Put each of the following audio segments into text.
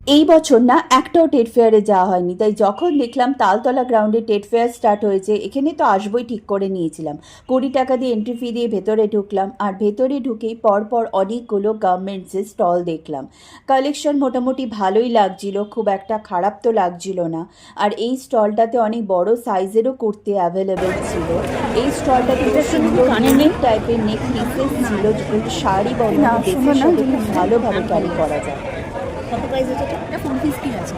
এই বছর না একটাও টেট ফেয়ারে যাওয়া হয়নি, তাই যখন দেখলাম তালতলা গ্রাউন্ডে টেট ফেয়ার স্টার্ট হয়েছে, এখানে তো আসবই ঠিক করে নিয়েছিলাম। 20 টাকা দিয়ে এন্ট্রি ফি দিয়ে ভেতরে ঢুকলাম, আর ভেতরে ঢুকেই পরপর অনেকগুলো গার্মেন্টসের স্টল দেখলাম। কালেকশন মোটামুটি ভালোই লাগছিল, খুব একটা খারাপ তো লাগছিল না। আর এই স্টলটাতে অনেক বড় সাইজেরও কুর্তি অ্যাভেলেবেল ছিল। এই স্টলটাতে খুব সুন্দর নেক টাইপের নেক পিসেস ছিল, যেগুলো শাড়ি বর্ণনা ড্রেসের সাথে খুব ভালোভাবে ক্যারি করা যায়। কত প্রাইস আছে এটা? 450 আছে।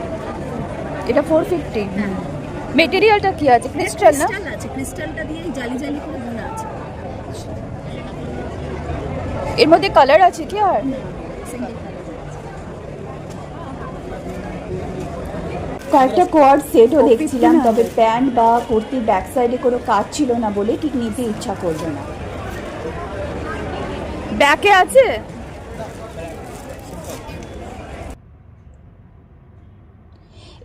এটা 450। মেটেরিয়ালটা কি আছে? ক্রিস্টাল না? ক্রিস্টাল আছে, ক্রিস্টালটা দিয়ে জালি জালি করে বোনা আছে। এর মধ্যে কালার আছে কি? আর কয়েকটা কোয়ার্ড সেটও দেখছিলাম, তবে প্যান্ট বা কুর্তির ব্যাক সাইডে কোনো কাজ ছিল না বলে ঠিক নিতে ইচ্ছা করলো না। ব্যাকে আছে?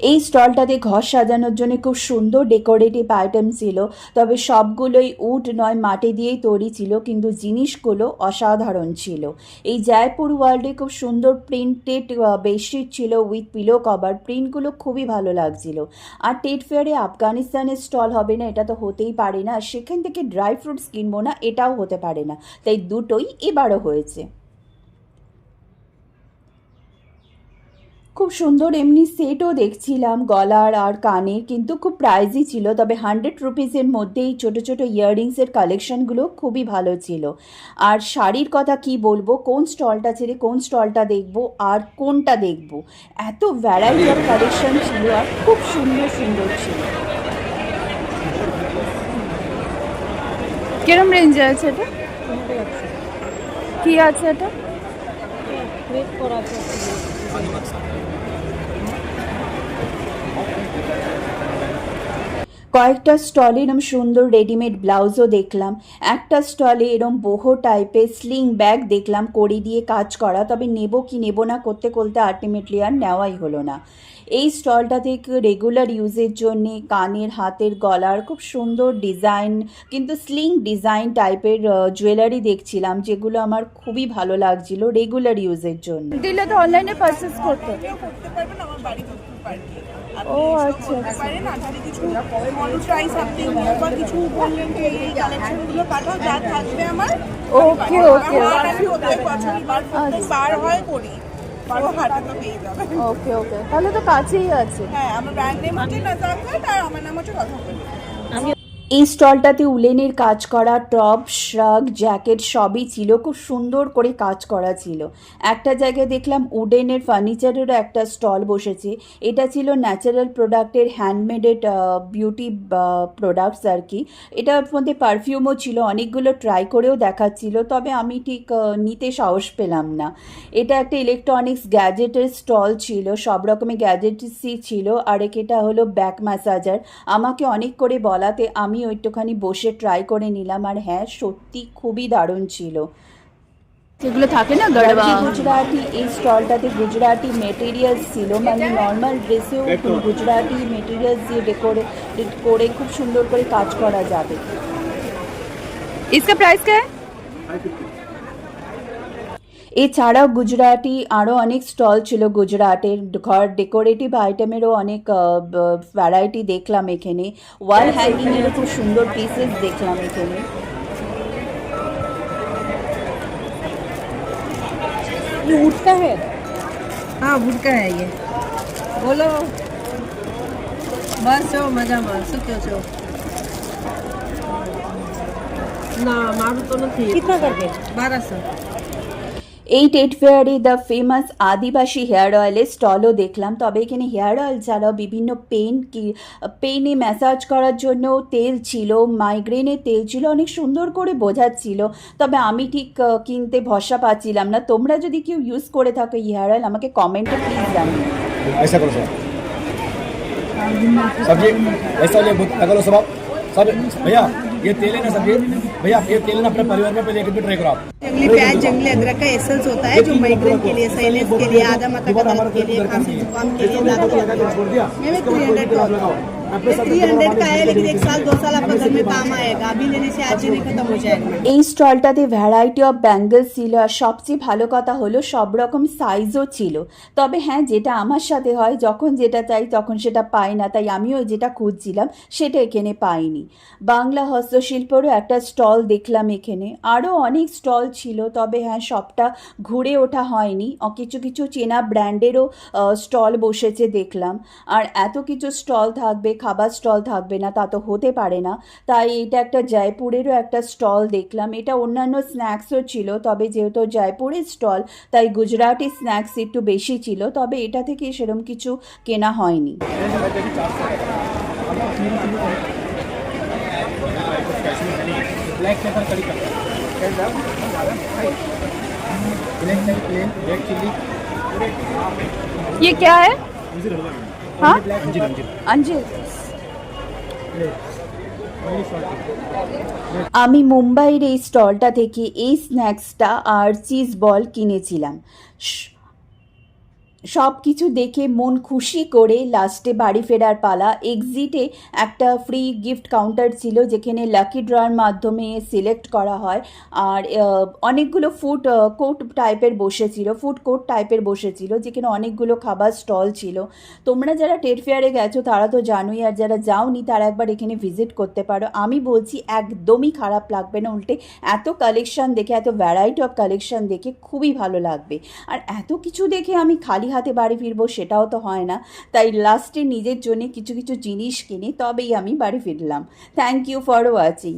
এই স্টলটাতে ঘর সাজানোর জন্য খুব সুন্দর ডেকোরেটিভ আইটেম ছিল, তবে সবগুলোই উড নয় মাটি দিয়েই তৈরি ছিল, কিন্তু জিনিসগুলো অসাধারণ ছিল। এই জয়পুর ওয়ার্ল্ডে খুব সুন্দর প্রিন্টেড বেডশিট ছিল উইথ পিলো কভার, প্রিন্টগুলো খুবই ভালো লাগছিল। আর টেট ফেয়ারে আফগানিস্তানের স্টল হবে না এটা তো হতেই পারে না, সেখান থেকে ড্রাই ফ্রুটস কিনবো না এটাও হতে পারে না, তাই দুটোই এবারও হয়েছে। খুব সুন্দর এমনি সেটও দেখছিলাম গলার আর কানের, কিন্তু খুব প্রাইজই ছিল, তবে 100 রুপিসের মধ্যেই ছোট ছোট ইয়াররিংসের কালেকশনগুলো খুবই ভালো ছিল। আর শাড়ির কথা কি বলবো, কোন স্টলটা ছেড়ে কোন স্টলটা দেখবো আর কোনটা দেখবো, এত ভ্যারাইটি অফ কালেকশন ছিল আর খুব সুন্দর সুন্দর ছিল। কিরম রেঞ্জে আছে এটা? কি আছে এটা? কয়েকটা স্টলে এরম সুন্দর রেডিমেড ব্লাউজও দেখলাম, একটা স্টলে এরম boho টাইপের স্লিং ব্যাগ দেখলাম কড়ি দিয়ে কাজ করা, তবে নেব কি নেব না করতে করতে আলটিমেটলি আর নেওয়াই হলো না। এই স্টলটা থেকে রেগুলার ইউজের জন্যে কানের, হাতের, গলার খুব সুন্দর ডিজাইন কিন্তু স্লিং ডিজাইন টাইপের জুয়েলারি দেখছিলাম, যেগুলো আমার খুবই ভালো লাগছিল রেগুলার ইউজের জন্য। দিলে তো অনলাইনে পারচেস করতে করতে পারবেন, আমার বাড়ি করতে পারবে। ও আচ্ছা আচ্ছা। পারেন না যদি কিছু মনে ট্রাই সামথিং বা কিছু বললেন যে এই কালেকশনগুলো পাঠাও, যা থাকবে আমার ওকে ওকে আমি ওদের বছরই বার হয় করি, বারো হাজার পেয়ে যাবে। ওকে ওকে, তাহলে তো কাছেই আছে। হ্যাঁ, আমার ব্র্যান্ড নেম হচ্ছে নাজাকাত আর আমার নাম হচ্ছে কথা বলি। এই স্টলটাতে উলেনের কাজ করা টপ, শ্রাগ, জ্যাকেট সবই ছিল, খুব সুন্দর করে কাজ করা ছিল। একটা জায়গায় দেখলাম উডেনের ফার্নিচারেরও একটা স্টল বসেছে, এটা ছিল ন্যাচারাল প্রোডাক্টের হ্যান্ডমেডেড বিউটি প্রোডাক্টস আর কি। এটার মধ্যে পারফিউমও ছিল, অনেকগুলো ট্রাই করেও দেখাচ্ছিল, তবে আমি ঠিক নিতে সাহস পেলাম না। এটা একটা ইলেকট্রনিক্স গ্যাজেটের স্টল ছিল, সব রকমের গ্যাজেটসই ছিল, আর এটা হলো ব্যাক ম্যাসাজার। আমাকে অনেক করে বলাতে আমি একটুখানি বসে ট্রাই করে নিলাম, আর হ্যাঁ সত্যি খুবই দারুণ ছিল। যেগুলো থাকে না গড়বা গুজরাটি, এই স্টলটাতে গুজরাটি মেটেরিয়ালস ছিল, মানে নর্মাল ড্রেসেও গুজরাটি মেটেরিয়ালস দিয়ে ডেকোরেট করে খুব সুন্দর করে কাজ করা যাবে। इसका प्राइस क्या है? এছাড়াও গুজরাটি আরও অনেক স্টল ছিল, গুজরাটের ঘর ডেকোরেটিভ আইটেমেরও অনেক ভ্যারাইটি দেখলাম এখানে। ওয়াল হ্যাঙ্গিংয়েরও খুব সুন্দর পিসেস দেখলাম এখানে। ये वुड का है? हाँ वुड का है ये। बोलो बस जो मजा मार क्यों छो ना मारू तो नहीं। कितना करके? 1200। এই টেট ফেয়ারে দ্য ফেমাস আদিবাসী হেয়ার অয়েলের স্টলও দেখলাম, তবে এখানে হেয়ার অয়েল ছাড়াও বিভিন্ন পেনে ম্যাসাজ করার জন্য তেল ছিল, মাইগ্রেনের তেল ছিল, অনেক সুন্দর করে বোঝাচ্ছিল, তবে আমি ঠিক কিনতে ভরসা পাচ্ছিলাম না। তোমরা যদি কেউ ইউজ করে থাকো এই হেয়ার অয়েল, আমাকে কমেন্টে প্লিজ জানিও। ऐसा करो सर, सब्जी ऐसा ले लगा लो सब आप सब। भैया ये तेल है ना सब्जी, भैया ये तेल है ना अपने परिवार में पहले एक भी ट्राई करो आप। जंगली प्याज, जंगली अदरक का एसेंस होता है जो माइग्रेन के लिए, साइनस के लिए, आधा माथा का दर्द के लिए, खांसी जुकाम के लिए, दांत के लिए। मैं 300 ड्रॉप आपके साथ 300 का है लेकिन 1 साल 2 साल आपका घर में काम आएगा, अभी लेने से आज ही नहीं खत्म हो जाएगा। এই স্টলটাতে ভ্যারাইটি অফ ব্যাঙ্গেলস ছিল, আর সবচেয়ে ভালো কথা হলো সব রকম সাইজও ছিল। তবে হ্যাঁ, যেটা আমার সাথে হয়, যখন যেটা চাই তখন সেটা পাই না, তাই আমিও যেটা খুঁজছিলাম সেটা এখানে পাইনি। বাংলা হস্তশিল্পেরও একটা স্টল দেখলাম এখানে, আরও অনেক স্টল ছিল, তবে হ্যাঁ সবটা ঘুরে ওঠা হয়নি। কিছু কিছু চেনা ব্র্যান্ডেরও স্টল বসেছে দেখলাম। আর এত কিছু স্টল থাকবে, খাবার স্টল থাকবে না তা তো হতে পারে না। তাই এটা একটা জয়পুরেরও একটা স্টল দেখলাম। এটা অন্যান্য স্ন্যাক্সও ছিল, তবে যেহেতু জয়পুরের স্টল তাই গুজরাটি স্ন্যাক্স একটু বেশি ছিল, তবে এটা থেকে সেরকম কিছু কেনা হয়নি। ब्लैक पेपर कड़ी का ब्लैक प्लेन ब्लैक चिल्ली ये क्या है? हाँ, अंजीर अंजीर अंजीर। আমি মুম্বাইয়ের এই স্টলটা থেকে এই স্ন্যাক্সটা আর চিজ বল কিনেছিলাম। সব কিছু দেখে মন খুশি করে লাস্টে বাড়ি ফেরার পালা। এক্সিটে একটা ফ্রি গিফট কাউন্টার ছিল, যেখানে লাকি ড্রয়ের মাধ্যমে সিলেক্ট করা হয়। আর অনেকগুলো ফুড কোর্ট টাইপের বসেছিল, যেখানে অনেকগুলো খাবার স্টল ছিল। তোমরা যারা টেট ফেয়ারে গেছো তারা তো জানোই, আর যারা যাওনি তারা একবার এখানে ভিজিট করতে পারো। আমি বলছি একদমই খারাপ লাগবে না, উল্টে এত কালেকশান দেখে, এত ভ্যারাইটি অফ কালেকশান দেখে খুবই ভালো লাগবে। আর এত কিছু দেখে আমি খালি হাতে বাড়ি ফিরবো সেটাও তো হয় না, তাই লাস্টে নিজের জন্য কিছু কিছু জিনিস কিনে তবেই আমি বাড়ি ফিরলাম। Thank you for watching.